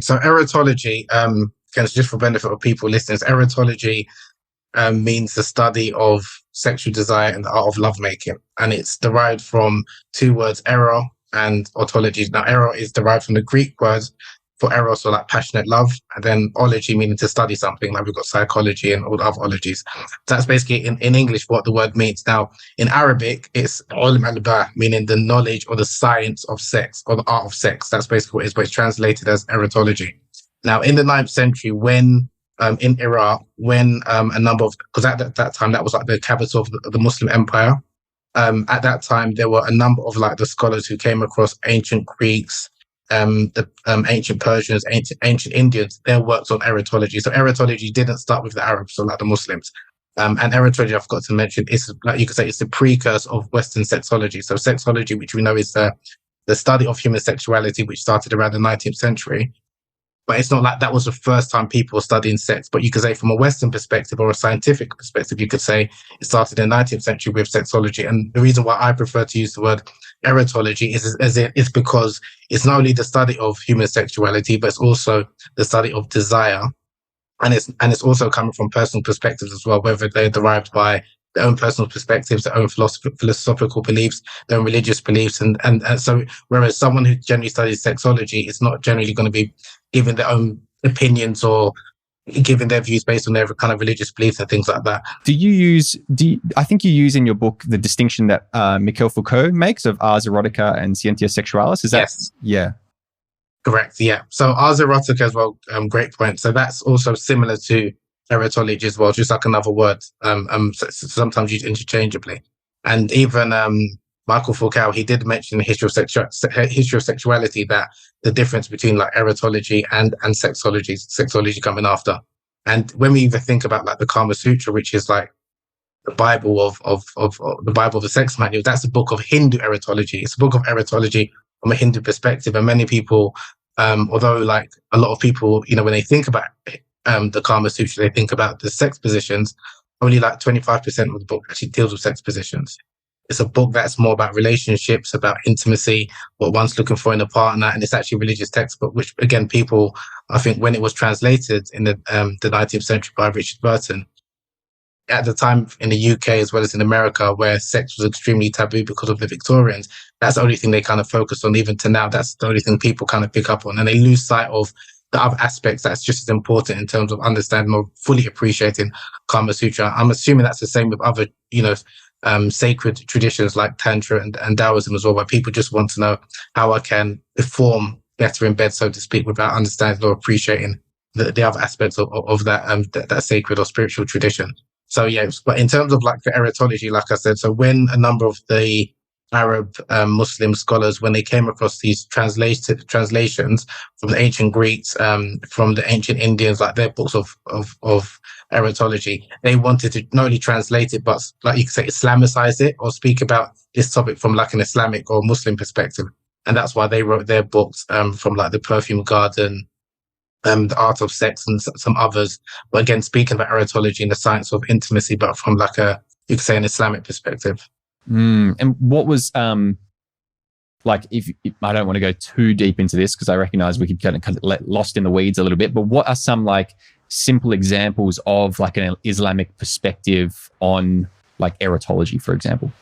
So erotology, just for benefit of people listening, erotology means the study of sexual desire and the art of lovemaking. And it's derived from two words, ero and otology. Now, ero is derived from the Greek words for eros, or like passionate love, and then ology meaning to study something, like we've got psychology and all the other ologies. So that's basically in English what the word means. Now, in Arabic, it's ulum al-ba, meaning the knowledge or the science of sex or the art of sex. That's basically what it is, but it's translated as erotology. Now, in the 9th century, when in Iraq, when a number of, because at that time, that was like the capital of the Muslim Empire. At that time, there were a number of like the scholars who came across ancient Greeks, the ancient Persians, ancient Indians, their works on erotology. So erotology didn't start with the Arabs or like the Muslims. And erotology, I forgot to mention, is like you could say it's the precursor of Western sexology. So sexology, which we know is the study of human sexuality, which started around the 19th century. But it's not like that was the first time people were studying sex. But you could say from a Western perspective or a scientific perspective, you could say it started in the 19th century with sexology. And the reason why I prefer to use the word erotology is because it's not only the study of human sexuality, but it's also the study of desire. And it's also coming from personal perspectives as well, whether they're derived by their own personal perspectives, their own philosophical beliefs, their own religious beliefs. And so whereas someone who generally studies sexology is not generally going to be giving their own opinions or giving their views based on their kind of religious beliefs and things like that. I think you use in your book the distinction that Michel Foucault makes of ars erotica and scientia sexualis. Is that? Yes. Yeah. Correct. Yeah. So ars erotica as well. Great point. So that's also similar to erotology as well, just like another word, sometimes used interchangeably. And even Michael Foucault, he did mention in the history of sexuality that the difference between like erotology and sexology coming after. And when we even think about like the Kama Sutra, which is like the Bible of the Bible of the sex manual, that's a book of Hindu erotology. It's a book of erotology from a Hindu perspective. And many people, although like a lot of people, when they think about the Kama Sutra, they think about the sex positions, only like 25% of the book actually deals with sex positions. It's a book that's more about relationships, about intimacy, what one's looking for in a partner, and it's actually a religious textbook, which again, people, I think when it was translated in the 19th century by Richard Burton, at the time in the UK as well as in America, where sex was extremely taboo because of the Victorians, that's the only thing they kind of focused on. Even to now, that's the only thing people kind of pick up on, and they lose sight of the other aspects that's just as important in terms of understanding or fully appreciating Kama Sutra. I'm assuming that's the same with other, sacred traditions like Tantra and Taoism as well, where people just want to know how I can perform better in bed, so to speak, without understanding or appreciating the other aspects of that sacred or spiritual tradition. So yeah, but in terms of like the erotology, like I said, so when a number of the Arab Muslim scholars, when they came across these translations from the ancient Greeks, from the ancient Indians, like their books of erotology, they wanted to not only translate it, but like you could say, Islamicize it or speak about this topic from like an Islamic or Muslim perspective. And that's why they wrote their books from like the Perfume Garden, the Art of Sex, and some others. But again, speaking about erotology and the science of intimacy, but from like you could say an Islamic perspective. And what was like, if I don't want to go too deep into this because I recognize we could kind of get lost in the weeds a little bit, but what are some like simple examples of like an Islamic perspective on like erotology, for example?